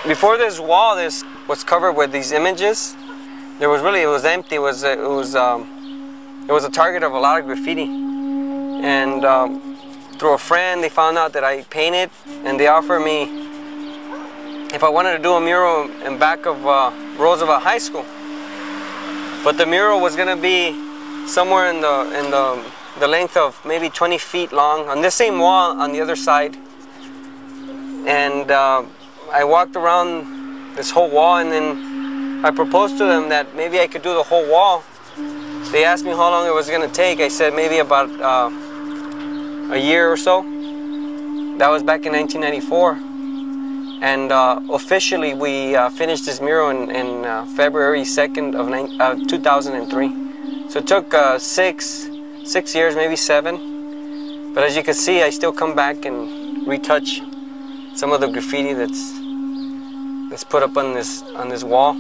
Before this wall, this was covered with these images. It was empty. It was a target of a lot of graffiti. And through a friend, they found out that I painted, and they offered me if I wanted to do a mural in back of Roosevelt High School. But the mural was going to be somewhere in the length of maybe 20 feet long on this same wall on the other side. And I walked around this whole wall, and then I proposed to them that maybe I could do the whole wall. They asked me how long it was going to take. I said maybe about a year or so. That was back in 1994. And officially we finished this mural in February 2nd of 2003. So it took 6 years, maybe 7. But as you can see, I still come back and retouch some of the graffiti that's put up on this wall.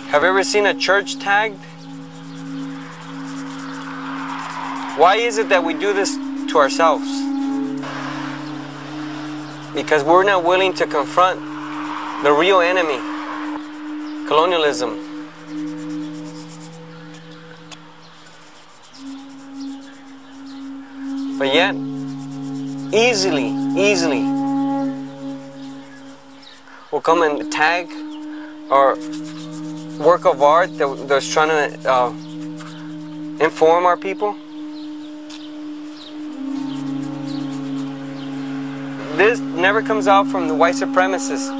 Have you ever seen a church tagged? Why is it that we do this to ourselves? Because we're not willing to confront the real enemy, colonialism. But yet, easily, we'll come and tag our work of art that's trying to inform our people. This never comes out from the white supremacists.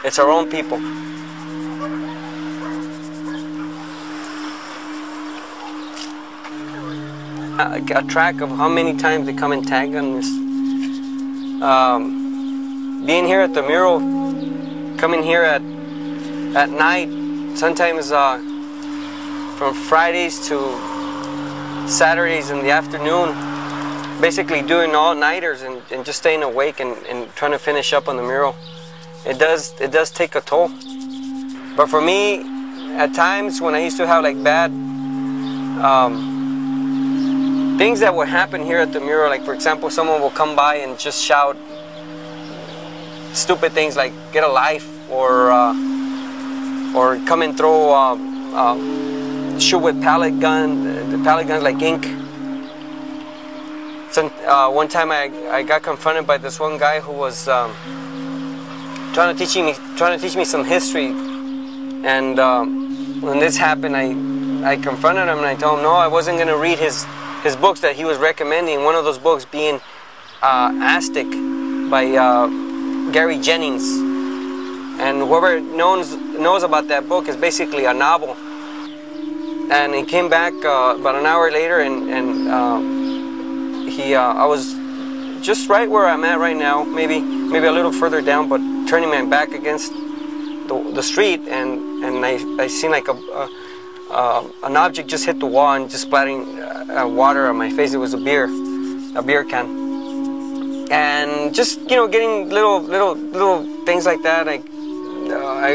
It's our own people. A track of how many times they come and tag on this. Being here at the mural, coming here at night, sometimes from Fridays to Saturdays in the afternoon, basically doing all-nighters and just staying awake and trying to finish up on the mural. It does take a toll. But for me, at times when I used to have like bad things that would happen here at the mural, like for example, someone will come by and just shout stupid things like "get a life," or come and throw shoot with pellet guns like ink. So, one time I got confronted by this one guy who was trying to teach me some history, and when this happened, I confronted him and I told him no, I wasn't going to read his books that he was recommending. One of those books being Aztec by Gary Jennings, and whoever knows about that book is basically a novel. And he came back about an hour later, and I was just right where I'm at right now, maybe a little further down, but turning my back against the street, and I seen like an object just hit the wall and just splattering water on my face. It was a beer can, and just getting little things like that. I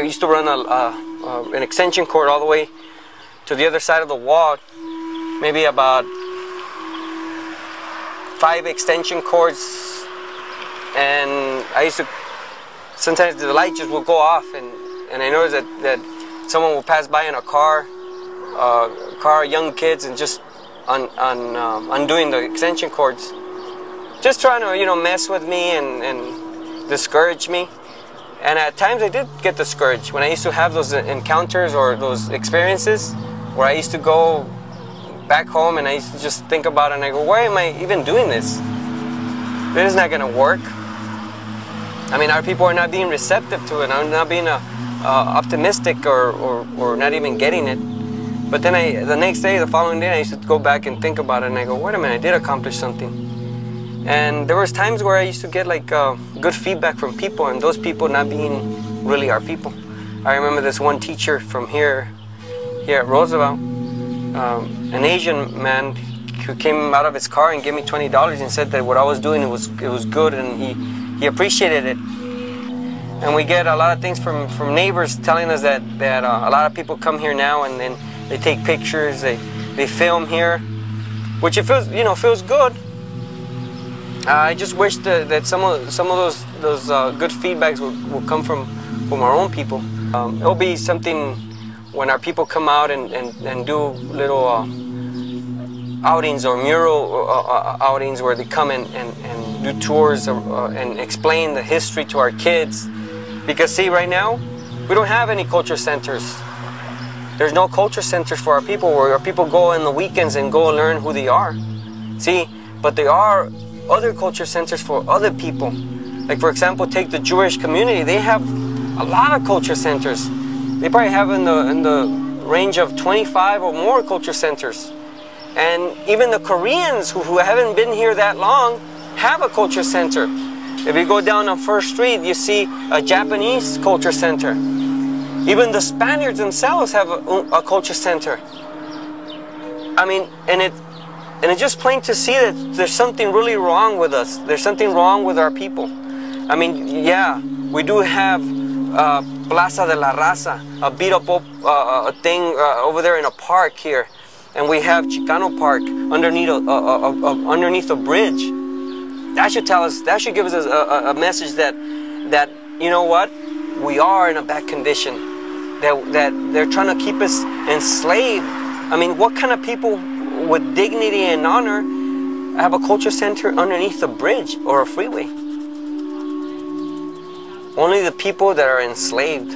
used to run an extension cord all the way to the other side of the wall, maybe about 5 extension cords, and I used to, sometimes the light just would go off, and I noticed that someone will pass by in a car, young kids, and just undoing the extension cords, just trying to mess with me and discourage me. And at times I did get discouraged when I used to have those encounters or those experiences where I used to go back home and I used to just think about it, and I go, why am I even doing this? This is not going to work. I mean, our people are not being receptive to it, are not being optimistic or not even getting it. But then the next day, the following day, I used to go back and think about it, and I go, wait a minute, I did accomplish something. And there was times where I used to get like good feedback from people, and those people not being really our people. I remember this one teacher from here at Roosevelt, an Asian man who came out of his car and gave me $20 and said that what I was doing it was good, and he appreciated it. And we get a lot of things from neighbors telling us that a lot of people come here now and then they take pictures, they film here, which it feels, you know, feels good. I just wish that some of those good feedbacks will come from our own people. It'll be something when our people come out and do little outings or mural outings where they come and do tours and explain the history to our kids. Because see, right now, we don't have any culture centers. There's no culture centers for our people where our people go in the weekends and go and learn who they are. See, but there are other culture centers for other people. Like for example, take the Jewish community. They have a lot of culture centers. They probably have in the range of 25 or more culture centers. And even the Koreans who haven't been here that long have a culture center. If you go down on First Street, you see a Japanese culture center. Even the Spaniards themselves have a culture center. I mean, and it's just plain to see that there's something really wrong with us. There's something wrong with our people. I mean, yeah, we do have Plaza de la Raza, a beat up thing over there in a park here. And we have Chicano Park underneath a bridge. That should tell us, that should give us a message that you know what, we are in a bad condition, that they're trying to keep us enslaved. I mean, what kind of people with dignity and honor have a culture center underneath a bridge or a freeway? Only the people that are enslaved.